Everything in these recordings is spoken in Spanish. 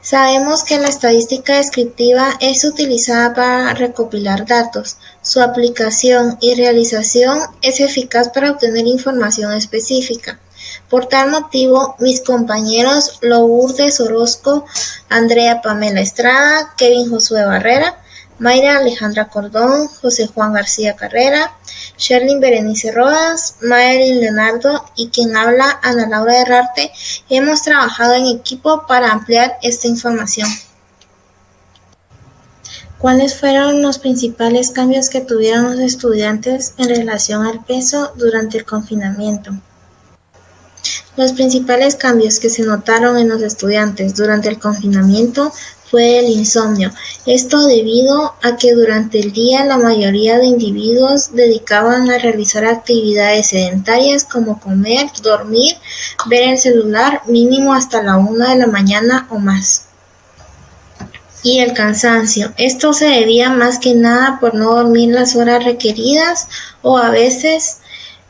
Sabemos que la estadística descriptiva es utilizada para recopilar datos. Su aplicación y realización es eficaz para obtener información específica. Por tal motivo, mis compañeros Lourdes Orozco, Andrea Pamela Estrada, Kevin Josué Barrera, Mayra Alejandra Cordón, José Juan García Carrera, Sherlyn Berenice Rodas, Madeline Leonardo y quien habla Ana Laura Herrarte, hemos trabajado en equipo para ampliar esta información. ¿Cuáles fueron los principales cambios que tuvieron los estudiantes en relación al peso durante el confinamiento? Los principales cambios que se notaron en los estudiantes durante el confinamiento fue el insomnio. Esto debido a que durante el día la mayoría de individuos dedicaban a realizar actividades sedentarias como comer, dormir, ver el celular mínimo hasta la 1 de la mañana o más. Y el cansancio. Esto se debía más que nada por no dormir las horas requeridas o a veces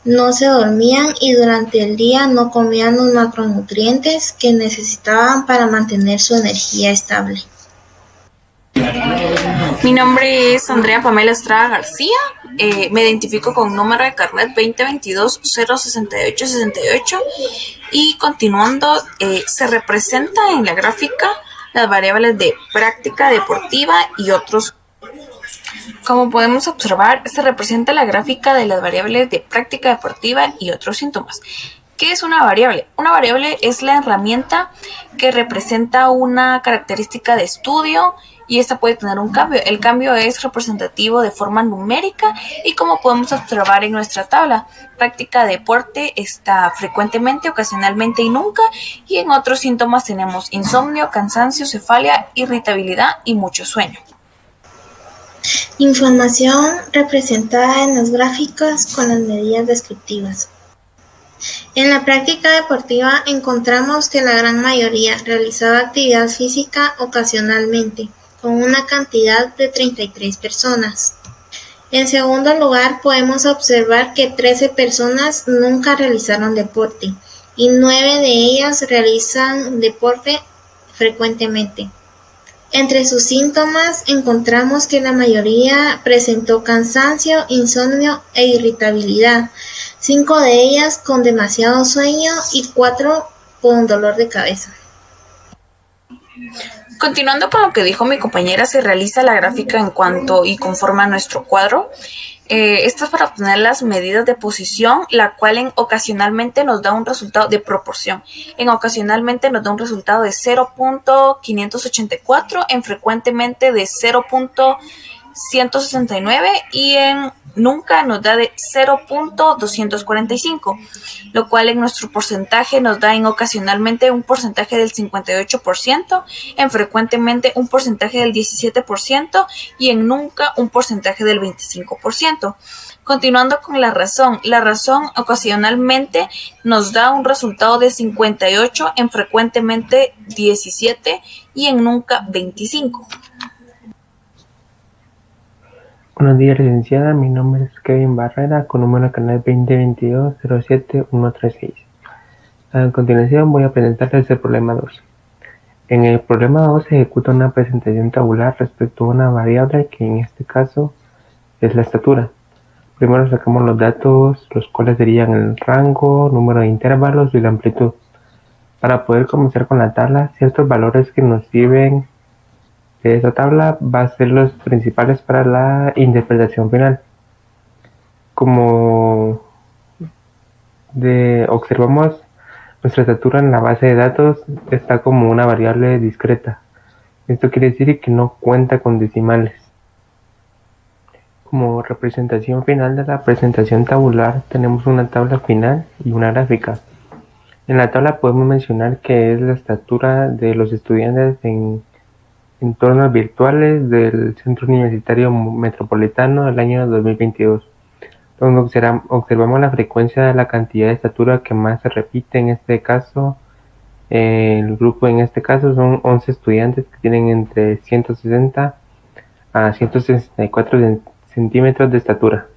no se dormían y durante el día no comían los macronutrientes que necesitaban para mantener su energía estable. Mi nombre es Andrea Pamela Estrada García. Me identifico con número de carnet 2022-06868 y continuando, se representa en la gráfica las variables de práctica deportiva y otros. Como podemos observar, se representa la gráfica de las variables de práctica deportiva y otros síntomas. ¿Qué es una variable? Una variable es la herramienta que representa una característica de estudio y esta puede tener un cambio. El cambio es representativo de forma numérica y como podemos observar en nuestra tabla, práctica de deporte está frecuentemente, ocasionalmente y nunca, y en otros síntomas tenemos insomnio, cansancio, cefalia, irritabilidad y mucho sueño. Información representada en los gráficos con las medidas descriptivas. En la práctica deportiva encontramos que la gran mayoría realizaba actividad física ocasionalmente, con una cantidad de 33 personas. En segundo lugar, podemos observar que 13 personas nunca realizaron deporte y 9 de ellas realizan deporte frecuentemente. Entre sus síntomas encontramos que la mayoría presentó cansancio, insomnio e irritabilidad, 5 de ellas con demasiado sueño y 4 con dolor de cabeza. Continuando con lo que dijo mi compañera, se realiza la gráfica en cuanto y conforme a nuestro cuadro. Esto es para obtener las medidas de posición, la cual ocasionalmente nos da un resultado de proporción. Ocasionalmente nos da un resultado de 0.584, frecuentemente de 0.169 y en nunca nos da de 0.245, lo cual en nuestro porcentaje nos da en ocasionalmente un porcentaje del 58%, en frecuentemente un porcentaje del 17% y en nunca un porcentaje del 25%. Continuando con la razón ocasionalmente nos da un resultado de 58, en frecuentemente 17 y en nunca 25. Buenos días, licenciada. Mi nombre es Kevin Barrera, con número de carnet 2022-07136. A continuación voy a presentarles el problema 2. En el problema 2 se ejecuta una presentación tabular respecto a una variable que en este caso es la estatura. Primero sacamos los datos, los cuales serían el rango, número de intervalos y la amplitud. Para poder comenzar con la tabla, ciertos valores que nos sirven de esta tabla va a ser los principales para la interpretación final. Como observamos, nuestra estatura en la base de datos está como una variable discreta. Esto quiere decir que no cuenta con decimales. Como representación final de la presentación tabular tenemos una tabla final y una gráfica. En la tabla podemos mencionar que es la estatura de los estudiantes en entornos virtuales del Centro Universitario Metropolitano del año 2022, donde observamos la frecuencia de la cantidad de estatura que más se repite. En este caso, el grupo en este caso son 11 estudiantes que tienen entre 160 a 164 centímetros de estatura.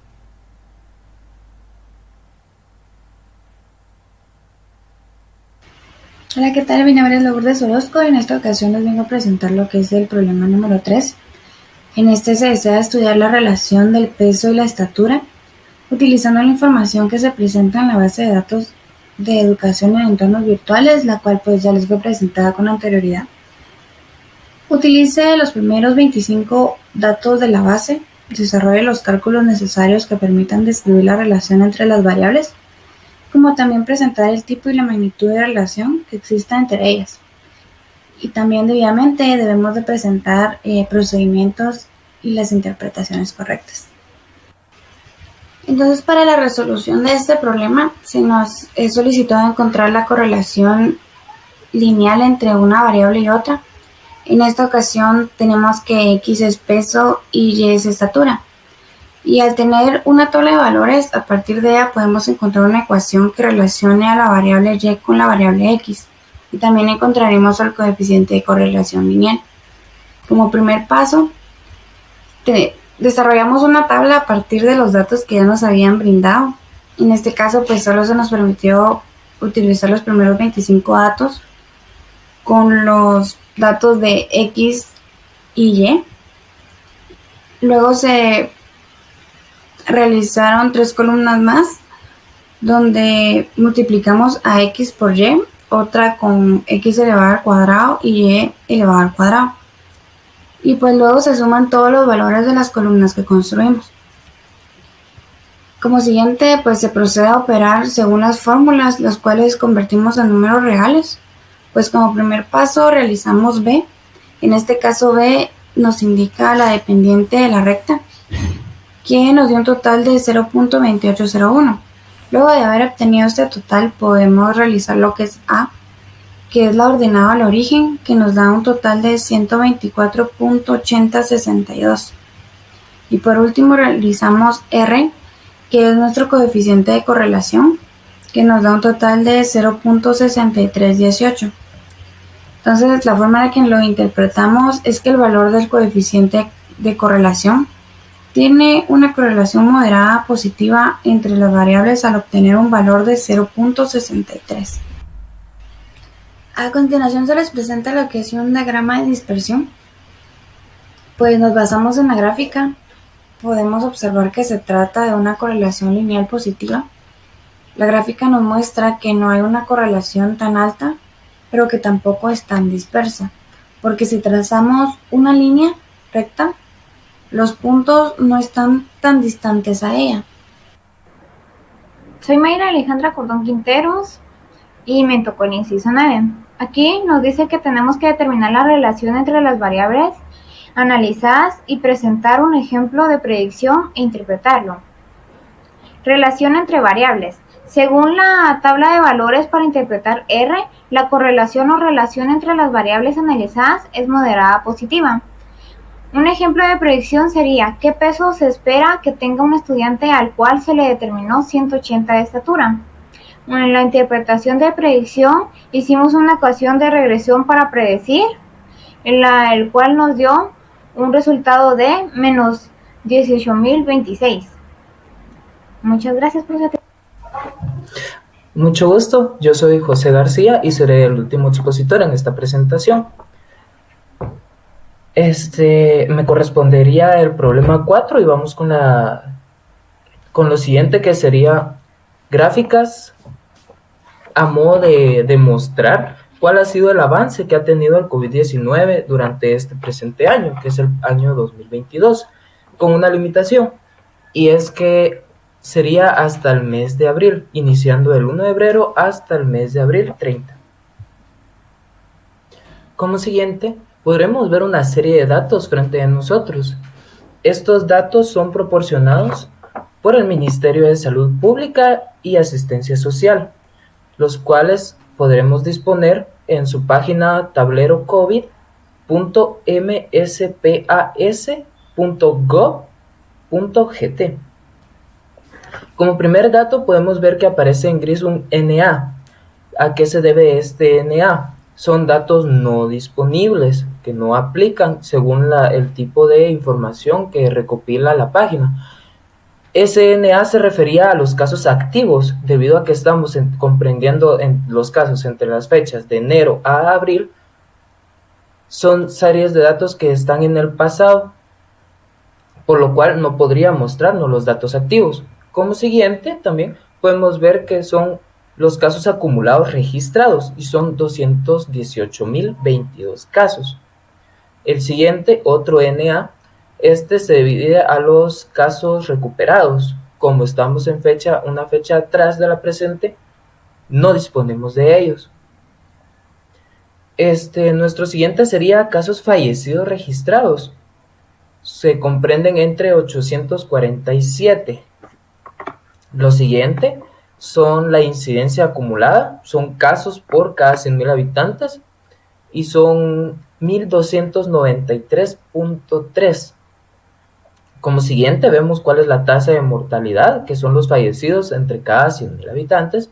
Hola, ¿qué tal? Mi nombre es Lourdes Orozco y en esta ocasión les vengo a presentar lo que es el problema número 3. En este se desea estudiar la relación del peso y la estatura, utilizando la información que se presenta en la base de datos de educación en entornos virtuales, la cual pues ya les fue presentada con anterioridad. Utilice los primeros 25 datos de la base, desarrolle los cálculos necesarios que permitan describir la relación entre las variables, como también presentar el tipo y la magnitud de relación que exista entre ellas. Y también debidamente debemos de presentar procedimientos y las interpretaciones correctas. Entonces, para la resolución de este problema, se nos es solicitado encontrar la correlación lineal entre una variable y otra. En esta ocasión tenemos que X es peso y Y es estatura. Y al tener una tabla de valores, a partir de ella podemos encontrar una ecuación que relacione a la variable Y con la variable X. Y también encontraremos el coeficiente de correlación lineal. Como primer paso, desarrollamos una tabla a partir de los datos que ya nos habían brindado. En este caso, pues solo se nos permitió utilizar los primeros 25 datos con los datos de X y Y. Luego se realizaron 3 columnas más donde multiplicamos a X por Y, otra con X elevado al cuadrado y Y elevado al cuadrado. Y pues luego se suman todos los valores de las columnas que construimos. Como siguiente, pues se procede a operar según las fórmulas, las cuales convertimos en números reales. Pues como primer paso realizamos B. En este caso B nos indica la dependiente de la recta, que nos dio un total de 0.2801. Luego de haber obtenido este total, podemos realizar lo que es A, que es la ordenada al origen, que nos da un total de 124.8062. Y por último realizamos R, que es nuestro coeficiente de correlación, que nos da un total de 0.6318. Entonces, la forma en la que lo interpretamos es que el valor del coeficiente de correlación tiene una correlación moderada positiva entre las variables al obtener un valor de 0.63. A continuación se les presenta lo que es un diagrama de dispersión. Pues nos basamos en la gráfica. Podemos observar que se trata de una correlación lineal positiva. La gráfica nos muestra que no hay una correlación tan alta, pero que tampoco es tan dispersa, porque si trazamos una línea recta, los puntos no están tan distantes a ella. Soy Mayra Alejandra Cordón Quinteros y me tocó el inciso 9. Aquí nos dice que tenemos que determinar la relación entre las variables analizadas y presentar un ejemplo de predicción e interpretarlo. Relación entre variables. Según la tabla de valores para interpretar R, la correlación o relación entre las variables analizadas es moderada positiva. Un ejemplo de predicción sería ¿qué peso se espera que tenga un estudiante al cual se le determinó 180 de estatura? En la interpretación de predicción hicimos una ecuación de regresión para predecir, el cual nos dio un resultado de menos 18.026. Muchas gracias por su atención. Mucho gusto, yo soy José García y seré el último expositor en esta presentación. Me correspondería el problema 4 y vamos con lo siguiente, que sería gráficas a modo de demostrar cuál ha sido el avance que ha tenido el COVID-19 durante este presente año, que es el año 2022, con una limitación, y es que sería hasta el mes de abril, iniciando el 1 de febrero hasta el mes de abril 30. Como siguiente, podremos ver una serie de datos frente a nosotros. Estos datos son proporcionados por el Ministerio de Salud Pública y Asistencia Social, los cuales podremos disponer en su página tablerocovid.mspas.gov.gt. Como primer dato podemos ver que aparece en gris un NA. ¿A qué se debe este NA? Son datos no disponibles, que no aplican según el tipo de información que recopila la página. SNA se refería a los casos activos, debido a que estamos comprendiendo en los casos entre las fechas de enero a abril, son series de datos que están en el pasado, por lo cual no podría mostrarnos los datos activos. Como siguiente, también podemos ver que son los casos acumulados registrados, y son 218.022 casos. El siguiente, otro NA, este se divide a los casos recuperados. Como estamos en una fecha atrás de la presente, no disponemos de ellos. Nuestro siguiente sería casos fallecidos registrados. Se comprenden entre 847. Lo siguiente son la incidencia acumulada, son casos por cada 100.000 habitantes, y son 1293.3. Como siguiente vemos cuál es la tasa de mortalidad, que son los fallecidos entre cada 100.000 habitantes,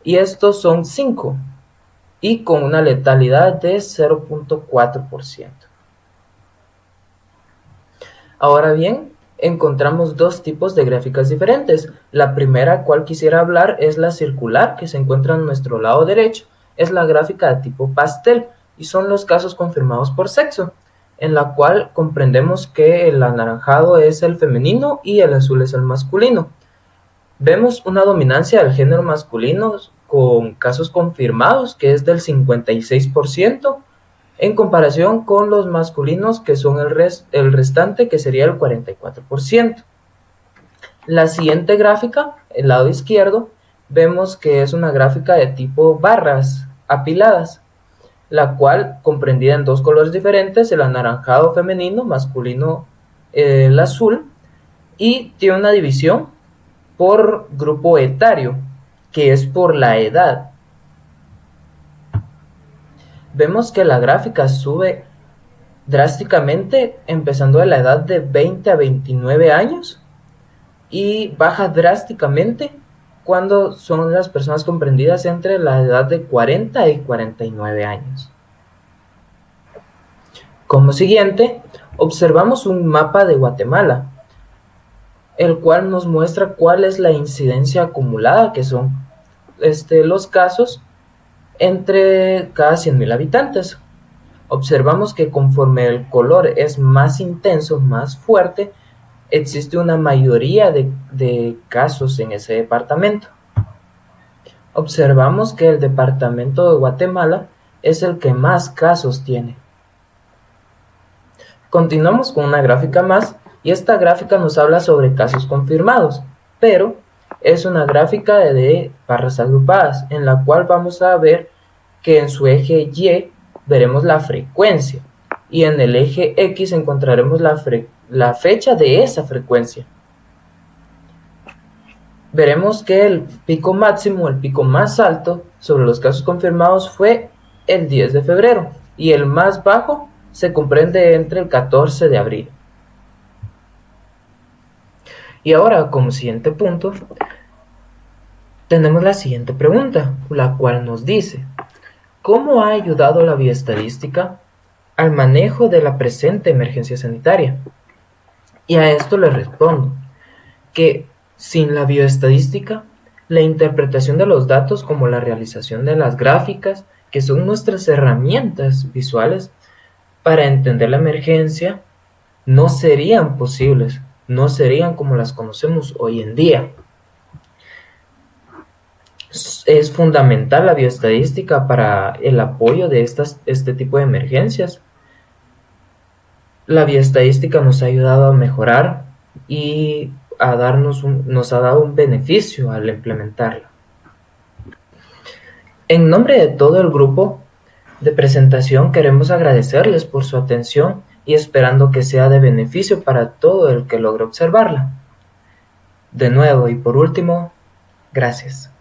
y estos son 5, y con una letalidad de 0.4%. Ahora bien, encontramos dos tipos de gráficas diferentes. La primera, cual quisiera hablar, es la circular, que se encuentra en nuestro lado derecho. Es la gráfica de tipo pastel, y son los casos confirmados por sexo, en la cual comprendemos que el anaranjado es el femenino y el azul es el masculino. Vemos una dominancia del género masculino con casos confirmados, que es del 56%, en comparación con los masculinos, que son el restante, que sería el 44%. La siguiente gráfica, el lado izquierdo, vemos que es una gráfica de tipo barras apiladas, la cual comprendida en dos colores diferentes, el anaranjado femenino, masculino el azul, y tiene una división por grupo etario, que es por la edad. Vemos que la gráfica sube drásticamente empezando de la edad de 20 a 29 años y baja drásticamente cuando son las personas comprendidas entre la edad de 40 y 49 años. Como siguiente, observamos un mapa de Guatemala, el cual nos muestra cuál es la incidencia acumulada, que son los casos entre cada 100.000 habitantes. Observamos que conforme el color es más intenso, más fuerte, existe una mayoría de casos en ese departamento. Observamos que el departamento de Guatemala es el que más casos tiene. Continuamos con una gráfica más, y esta gráfica nos habla sobre casos confirmados, pero es una gráfica de barras agrupadas, en la cual vamos a ver que en su eje Y veremos la frecuencia, y en el eje X encontraremos la fecha de esa frecuencia. Veremos que el pico máximo, el pico más alto sobre los casos confirmados fue el 10 de febrero, y el más bajo se comprende entre el 14 de abril. Y ahora, como siguiente punto, tenemos la siguiente pregunta, la cual nos dice: ¿cómo ha ayudado la bioestadística al manejo de la presente emergencia sanitaria? Y a esto le respondo que sin la bioestadística, la interpretación de los datos, como la realización de las gráficas, que son nuestras herramientas visuales para entender la emergencia, no serían posibles, no serían como las conocemos hoy en día. Es fundamental la bioestadística para el apoyo de este tipo de emergencias. La bioestadística nos ha ayudado a mejorar y nos ha dado un beneficio al implementarla. En nombre de todo el grupo de presentación, queremos agradecerles por su atención y esperando que sea de beneficio para todo el que logre observarla. De nuevo y por último, gracias.